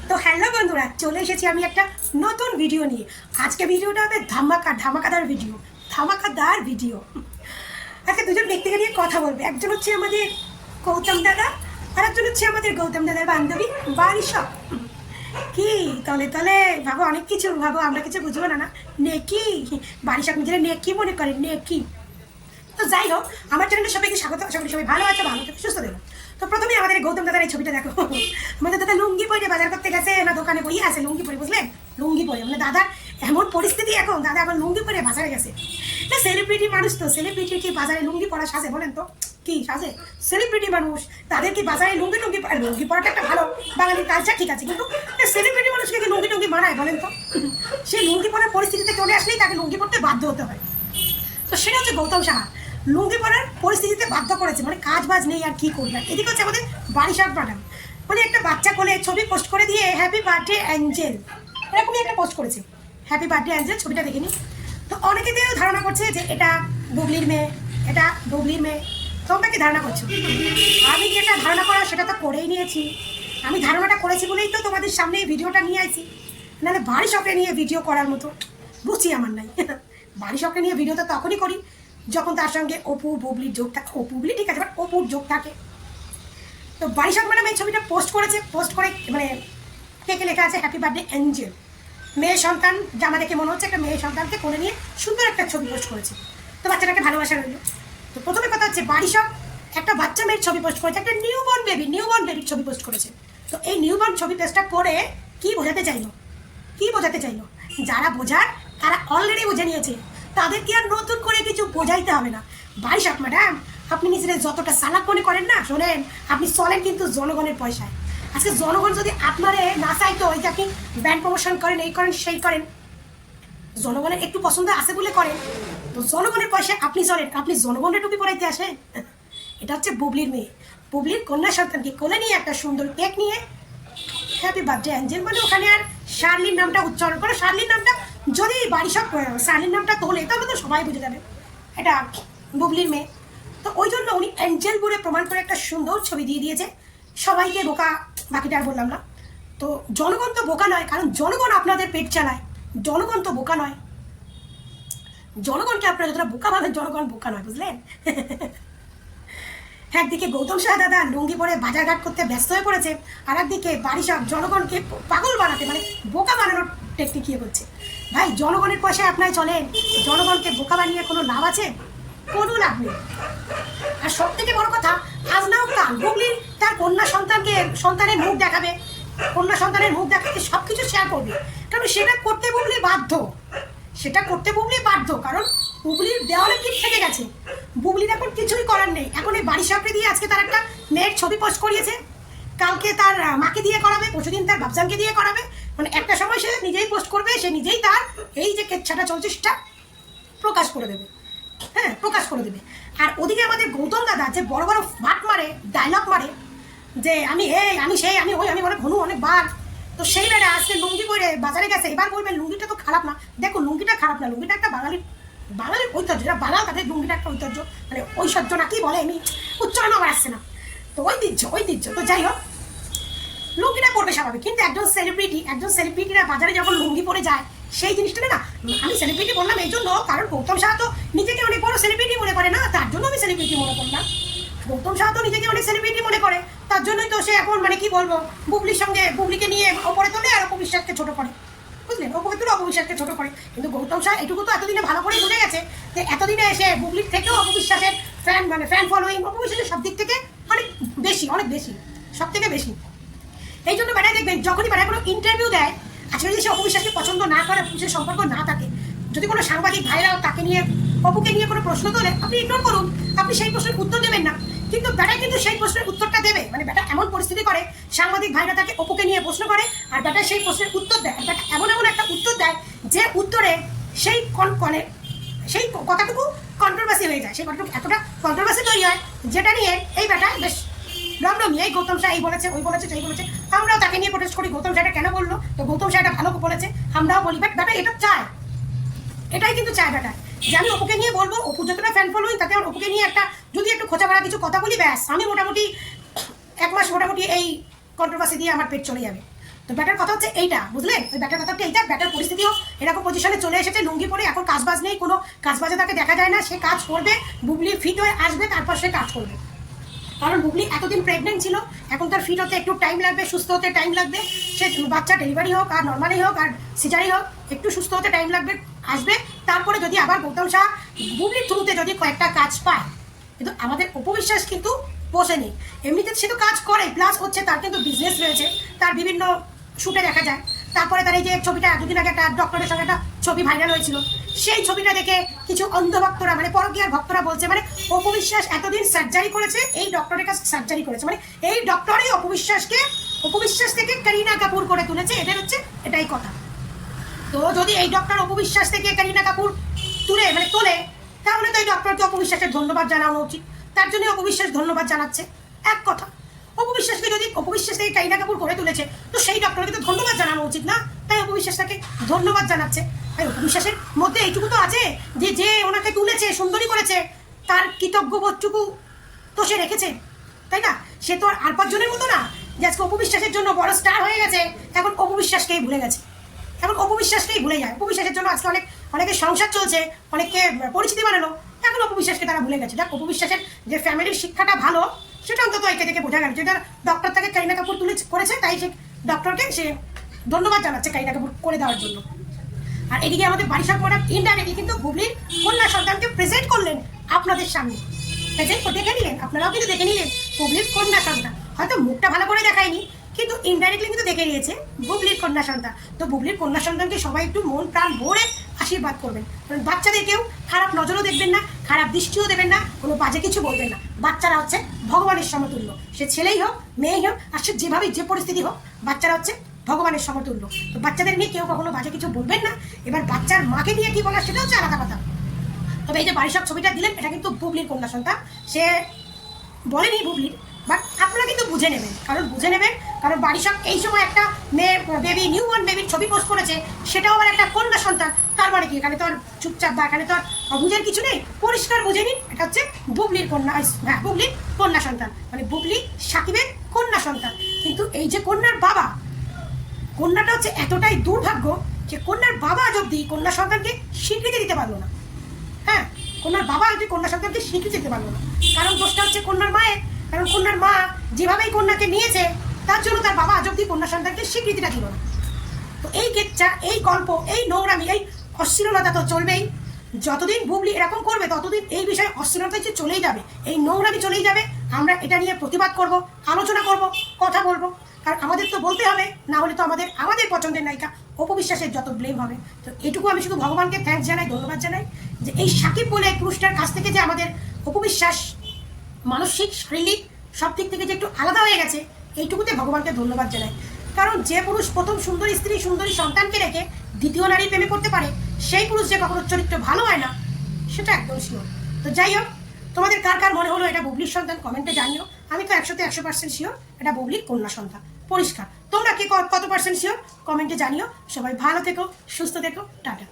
তো হ্যালো বন্ধুরা, চলে এসেছি আমি একটা নতুন ভিডিও নিয়ে। আজকে ভিডিওটা হবে ধামাকাদার ভিডিও। আজকে দুজন ব্যক্তিকে নিয়ে কথা বলবে। একজন হচ্ছে আমাদের গৌতম দাদা, আর একজন হচ্ছে আমাদের গৌতম দাদার বান্ধবী বারিশা। কি তলে তলে ভাবো, অনেক কিছু ভাবো, আমরা কিছু বুঝবো না। নেকি বারিশা নিজেরা নেকি মনে করে, নেকি। তো যাই হোক, আমার চ্যানেলে সবাইকে স্বাগত। আশা করি সবাই ভালো আছে, ভালো থেকে সুস্থ দেবো। তো প্রথমে আমাদের গৌতম দাদার এই ছবিটা দেখো। আমাদের দাদা লুঙ্গি পরে বাজার করতে গেছে না, দোকানে বইয়ে আছে লুঙ্গি পরে, বুঝলেন? লুঙ্গি পরে মানে দাদার এমন পরিস্থিতি এখন, দাদা এখন লুঙ্গি পরে বাজারে গেছে। না সেলিব্রিটি মানুষ, তো সেলিব্রিটি কি বাজারে লুঙ্গি পরা সাজে বলেন তো? কি সাজে? সেলিব্রিটি মানুষ, তাদের কি বাজারে লুঙ্গি লুঙ্গি পরাটা একটা ভালো বাঙালির কালচার, ঠিক আছে, কিন্তু সেলিব্রিটি মানুষকে কি লুঙ্গি মানায় বলেন তো? সেই লুঙ্গি পরার পরিস্থিতিতে চলে আসলেই তাকে লুঙ্গি পরতে বাধ্য হতে হয়। তো সেটা হচ্ছে গৌতম সাহা লুঙ্গি পরার পরিস্থিতিতে বাধ্য করেছে, মানে কাজ বাজ নেই আর কি করবে। এদিকে হচ্ছে আমাদের বারিশার ম্যাডাম, মানে একটা বাচ্চা কোলে ছবি পোস্ট করে দিয়ে হ্যাপি বার্থডে অ্যাঞ্জেল, এরকমই একটা পোস্ট করেছে, হ্যাপি বার্থডে অ্যাঞ্জেল। ছবিটা দেখিনি। তো অনেকে দিয়েও ধারণা করছে যে এটা বুবলির মেয়ে, এটা বুবলির মেয়ে। তোমরা কি ধারণা করছো? আমি যেটা ধারণা করা সেটা তো করেই নিয়েছি। আমি ধারণাটা করেছি বলেই তো তোমাদের সামনে এই ভিডিওটা নিয়ে আসি, নাহলে বারিশাকে নিয়ে ভিডিও করার মতো বুঝি আমার নাই। বারিশাকে নিয়ে ভিডিও তো তখনই করি যখন তার সঙ্গে অপু বুবলির যোগ থাকে। বুবলি ঠিক আছে, বাট অপুর যোগ থাকে। তো বারিশা ম্যাডাম এই ছবিটা পোস্ট করেছে, পোস্ট করে মানে কেকে লেখা আছে হ্যাপি বার্থডে অ্যাঞ্জেল। মেয়ে সন্তান জামা দেখে মনে হচ্ছে একটা মেয়ে সন্তানকে কোলে নিয়ে সুন্দর একটা ছবি পোস্ট করেছে। তো বাচ্চাটাকে ভালোবাসা রইল। তো প্রথমে কথা হচ্ছে বারিশা একটা বাচ্চা মেয়ের ছবি পোস্ট করেছে, একটা নিউবর্ন বেবির ছবি পোস্ট করেছে। তো এই নিউবর্ন ছবি পোস্টটা করে কি বোঝাতে চাইলো? যারা বোঝার তারা অলরেডি বুঝে নিয়েছে, তাদেরকে আর নতুন করে কিছু বোঝাইতে হবে না। বারিশা ম্যাডাম, আপনি নিজেদের যতটা চালাক মনে করেন না, শোনেন, আপনি চলেন কিন্তু জনগণের পয়সায়। আজকে জনগণ যদি আপনারে না চাইতো, ওই যে আপনি ব্যান্ড প্রমোশন করেন, এই করেন সেই করেন, জনগণের একটু পছন্দ আছে বলে করেন, তো জনগণের পয়সায় আপনি চলেন, আপনি জনগণের টুপি পরাইতে আসেন। এটা হচ্ছে বুবলির মেয়ে, বুবলির কন্যা সন্তানকে কোলে নিয়ে একটা সুন্দর কেক নিয়ে হ্যাপি বার্থডে অ্যাঞ্জেল, মানে ওখানে আর শার্লির নামটা উচ্চারণ করে, শার্লির নামটা যদি বারিশা শার্লির নামটা তোলে তাহলে তো সবাই বুঝে যাবে এটা বুবলির মেয়ে। তো ওই জন্য উনি অ্যাঞ্জেল বলে প্রমাণ করে একটা সুন্দর ছবি দিয়ে দিয়েছে। সবাইকে বোকা, বাকিটা আর বললাম না। তো জনগণ তো বোকা নয়, কারণ জনগণ আপনাদের পেট চালায়। জনগণ তো বোকা নয়, জনগণকে আপনারা যতটা বোকা ভাবেন, জনগণ বোকা নয়, বুঝলেন? একদিকে গৌতম সাহা দাদা লুঙ্গি পরে বাজারঘাট করতে ব্যস্ত হয়ে পড়েছে, আর একদিকে বারিশা জনগণকে পাগল বানাতে, মানে বোকা বানানোর টেকনিক ইয়ে করছে। ভাই, জনগণের পয়সায় আপনারা চলেন, জনগণকে বোকা বানিয়ে কোনো লাভ আছে? কোনো লাভ নেই। আর সব থেকে বড় কথা, আজ নাও কাল বুবলি তার সন্তানের মুখ দেখাবে, কন্যা সন্তানের মুখ দেখাতে সব কিছু শেয়ার করবে, কারণ সেটা করতে বুবলি বাধ্য, কারণ বুবলির দেওয়ালে পিঠ থেকে গেছে। বুবলির এখন কিছুই করার নেই। এখন এই বারিশাকে দিয়ে আজকে তার একটা মেয়ের ছবি পোস্ট করিয়েছে, কালকে তার মাকে দিয়ে করাবে, পরশুদিন তার বাবজানকে দিয়ে করাবে, মানে একটা সময় সে নিজেই পোস্ট করবে, সে নিজেই তার এই যে কেচ্ছাটা চলছে সেটা প্রকাশ করে দেবে। হ্যাঁ, প্রকাশ করে দেবে। আর ওদিকে আমাদের গৌতম দাদা যে বড় বড় ফাট মারে, ডায়লগ মারে, যে আমি আমি বলে ঘনু অনেকবার। তো সেই বেড়া আজকে লুঙ্গি পরে বাজারে গেছে, এবার বলবেন লুঙ্গিটা তো খারাপ না। দেখো, লুঙ্গিটা খারাপ না, লুঙ্গিটা একটা বাঙালির ঐতিহ্য, যেটা বাঙাল তাদের লুঙ্গিটা একটা ঐতিহ্য, মানে ঐশ্বর্য না কি বলে, আমি উচ্চারণ আমার আসছে না। তো ঐতিহ্য। তো যাই হোক, লুঙ্গিটা পরবে স্বাভাবিক, কিন্তু একজন সেলিব্রিটিরা বাজারে যখন লুঙ্গি পরে যায়, সেই জিনিসটা না, আমি সেলিব্রিটি বললাম এই জন্য, কারণ গৌতম সাহা তো নিজেকে অনেক বড় সেলিব্রিটি মনে করে না, তার জন্য আমি সেলিব্রিটি মনে করলাম। গৌতম সাহা তো নিজেকে অনেক সেলিব্রিটি মনে করে, তার জন্যই তো সে এখন মানে কি বলবো, বুবলিকে নিয়ে ওপরে তোলে আর অপবিশ্বাসকে ছোট করে, বুঝলেন? অপবিশ্বাসকে ছোট করে। কিন্তু গৌতম সাহা এটুকু তো এতদিনে ভালো করে বুঝে গেছে যে এতদিনে এসে বুবলির থেকেও অপবিশ্বাসের ফ্যান ফলোয়িং অপবিশ্বাসের সব দিক থেকে অনেক বেশি, সব থেকে বেশি। এই জন্য বেটায় দেখবেন, যখনই বেটায় কোনো ইন্টারভিউ দেয়, আজকে যদি সে অপবিশ্বাসকে পছন্দ না করে, অপবিশ্বাসের সম্পর্ক না থাকে, যদি কোনো সাংবাদিক ভাইরাও তাকে নিয়ে অপুকে নিয়ে কোনো প্রশ্ন তোলে, আপনি ইগনোর করুন, আপনি সেই প্রশ্নের উত্তর দেবেন না। কিন্তু বেটা কিন্তু সেই প্রশ্নের উত্তরটা দেবে, মানে বেটা এমন পরিস্থিতি করে, সাংবাদিক ভাইরা তাকে অপুকে নিয়ে প্রশ্ন করে, আর বেটা সেই প্রশ্নের উত্তর দেয়, বেটা এমন একটা উত্তর দেয় যে উত্তরে সেই কথাটুকু কন্ট্রোভার্সি হয়ে যায়, সেই কথাটুকু এতটা কন্ট্রোভার্সি তৈরি হয়, যেটা নিয়ে এই বেটা বেশ রমরমি, এই গৌতম সাহা এই বলেছে, ওই বলেছে, সেই বলেছে, আমরাও তাকে নিয়ে প্রোটেস্ট করি, গৌতম সাহাটা কেন বললো, তো গৌতম সাহাটা ভালো বলেছে আমরাও বলি, বাট বেটা এটা চায়, এটাই কিন্তু চায় বেটা, যে আমি অপুকে নিয়ে বলবো, অপু যতটা ফ্যান ফলোইং, তাতে আমার অপুকে নিয়ে একটা যদি একটু খোঁচা মারা কিছু কথা বলি, ব্যাস আমি মোটামুটি 1 মাস মোটামুটি এই কন্ট্রোভার্সি দিয়ে আমার পেট চলে যাবে। তো ব্যাটার কথা হচ্ছে এইটা, বুঝলেন? ওই ব্যাটার কথা হচ্ছে এইটা, ব্যাটার পরিস্থিতিও এরকম পজিশনে চলে এসেছে, লুঙ্গি পরে, এখন কাজবাজ নেই, কোনো কাজবাজে তাকে দেখা যায় না, সে কাজ করবে, বুবলি ফিট হয়ে আসবে, তারপর সে কাজ করবে। কারণ বুবলি এতদিন প্রেগনেন্ট ছিল, এখন তার ফিট হতে একটু টাইম লাগবে, সুস্থ হতে টাইম লাগবে। সে বাচ্চা ডেলিভারি হোক আর নর্মালি হোক আর সিজারি হোক, একটু সুস্থ হতে টাইম লাগবে, আসবে। তারপরে যদি আবার গৌতম শাহ বুবলির থ্রুতে যদি কয়েকটা কাজ পায়, কিন্তু আমাদের অপবিশ্বাস কিন্তু বসে নেই। এমনিতে সে তো কাজ করে, প্লাস হচ্ছে তার কিন্তু বিজনেস রয়েছে, তার বিভিন্ন শুটে দেখা যায়। তারপরে তার এই যে ছবিটা দুদিন আগে একটা ডক্টরের সঙ্গে একটা ছবি ভাইরাল হয়েছিল, সেই ছবিটা দেখে কিছু অন্ধভক্তরা মানে পরকীয়ার ভক্তরা বলছে মানে অপবিশ্বাস এতদিন সার্জারি করেছে, এই ডক্টরের কাছে সার্জারি করেছে, মানে এই ডক্টরই অপবিশ্বাস থেকে করিনা কাপুর করে তুলেছে, এদের হচ্ছে এটাই কথা। তো যদি এই ডক্টর অপবিশ্বাস থেকে করিনা কাপুর তোলে, তাহলে তো এই ডক্টরকে অপবিশ্বাসের ধন্যবাদ জানানো উচিত, তার জন্য অপবিশ্বাস ধন্যবাদ জানাচ্ছে। এক কথা, অপবিশ্বাসকে যদি অপবিশ্বাস থেকে করিনা কাপুর করে তুলেছে, তো সেই ডক্টরকে তো ধন্যবাদ জানানো উচিত না? তাই অপবিশ্বাস তাকে ধন্যবাদ জানাচ্ছে। তাই অপবিশ্বাসের মধ্যে এইটুকু তো আছে যে যে ওনাকে তুলেছে, সুন্দরী করেছে, তার কৃতজ্ঞ বোধটুকু তো সে রেখেছে, তাই না? সে তো আর 5 জনের মতো না যে আজকে অপবিশ্বাসের জন্য বড় স্টার হয়ে গেছে, এখন অপবিশ্বাসকেই ভুলে গেছে, এখন অপবিশ্বাসকেই ভুলে যায়। অপবিশ্বাসের জন্য আজকে অনেকের সংসার চলছে, অনেককে পরিচিতি বানালো, এখন অপবিশ্বাসকে তারা ভুলে গেছে। দেখ, অপবিশ্বাসের যে ফ্যামিলির শিক্ষাটা ভালো, সেটা অন্তত একে থেকে বোঝা গেল, যেটা ডক্টর তাকে করিনা কাপুর করেছে, তাই সে ডক্টরকে সে ধন্যবাদ জানাচ্ছে করিনা কাপুর করে দেওয়ার জন্য। আর এদিকে আমাদের বারিশাক ম্যাডাম ইনডাইরেক্টলি কিন্তু বুবলির কন্যা সন্তানকে প্রেজেন্ট করলেন আপনাদের সামনে, প্রেজেন্ট দেখে নিলেন, আপনারাও কিন্তু দেখে নিলেন বুবলির কন্যা সন্তান। হয়তো মুখটা ভালো করে দেখায়নি, কিন্তু ইনডাইরেক্টলি কিন্তু দেখে নিয়েছে বুবলির কন্যা সন্তান। তো বুবলির কন্যা সন্তানকে সবাই একটু মন প্রাণ ভরে আশীর্বাদ করবেন, কারণ বাচ্চাদেরকেও খারাপ নজরও দেখবেন না, খারাপ দৃষ্টিও দেবেন না, কোনো বাজে কিছু বলবেন না। বাচ্চারা হচ্ছে ভগবানের সমতুল্য, সে ছেলেই হোক মেয়েই হোক, আর সে যেভাবেই যে পরিস্থিতি হোক, বাচ্চারা হচ্ছে ভগবানের সমতুল্য। তো বাচ্চাদের নিয়ে কেউ কখনো বাজে কিছু বলবেন না। এবার বাচ্চার মাকে নিয়ে কি বলার সেটা হচ্ছে আলাদা কথা। তবে এই যে বারিশাক ছবিটা দিলেন, এটা কিন্তু বুবলির কন্যা সন্তান, সে বলেনি বুবলির, বাট আপনারা কিন্তু বুঝে নেবেন, কারণ বারিশাক এই সময় একটা মেয়ে বেবি, নিউ বর্ন বেবির ছবি পোস্ট করেছে, সেটাও আবার একটা কন্যা সন্তান। তার মানে কি এখানে তো আর চুপচাপ বা এখানে তো আর বুঝের কিছু নেই, পরিষ্কার বুঝে নিন, এটা হচ্ছে বুবলির কন্যা, হ্যাঁ বুবলির কন্যা সন্তান, মানে বুবলি সাকিবের কন্যা সন্তান। কিন্তু এই যে কন্যার বাবা, কন্যাটা হচ্ছে এতটাই দুর্ভাগ্য যে কন্যার বাবা আজ অব্দি কন্যা সন্তানকে স্বীকৃতি দিতে পারলো না। হ্যাঁ, কন্যার বাবা আজ কন্যা সন্তানকে স্বীকৃতি দিতে পারলো না, কারণ দোষটা হচ্ছে কন্যার মায়ের। কারণ কন্যার মা যেভাবেই কন্যাকে নিয়েছে, তার জন্য তার বাবা আজ অব্দি কন্যা সন্তানকে স্বীকৃতিটা দিল না। তো এই গেচ্চা, এই গল্প, এই নোংরামি, এই অশ্লীলতা তো চলবেই। যতদিন বুবলি এরকম করবে, ততদিন এই বিষয়ে অশ্লীলতা যে চলেই যাবে, এই নোংরামি চলেই যাবে। আমরা এটা নিয়ে প্রতিবাদ করব, আলোচনা করব, কথা বলবো, কারণ আমাদের তো বলতে হবে, না হলে তো আমাদের পছন্দের নায়িকা অপবিশ্বাসের যত ব্লেম হবে। তো এটুকু আমি শুধু ভগবানকে থ্যাঙ্কস জানাই, ধন্যবাদ জানাই, যে এই সাকিব বলে এই পুরুষটার কাছ থেকে যে আমাদের অপবিশ্বাস মানসিক, শারীরিক সব দিক থেকে যে একটু আলাদা হয়ে গেছে, এইটুকুতে ভগবানকে ধন্যবাদ জানাই। কারণ যে পুরুষ প্রথম সুন্দরী স্ত্রী, সুন্দরী সন্তানকে রেখে দ্বিতীয় নারীর প্রেমে করতে পারে, সেই পুরুষ যে কখনো চরিত্র ভালো হয় না, সেটা একদম শিওর। তো যাই হোক, তোমাদের কার কার মনে হলো এটা বুবলির সন্তান, কমেন্টে জানিও। আমি তো 100% শিওর এটা বুবলির কন্যা সন্তান, পরিষ্কার। তোমরা কে কত % শিওর কমেন্টে জানিও। সবাই ভালো থেকো, সুস্থ থেকো, টাটা।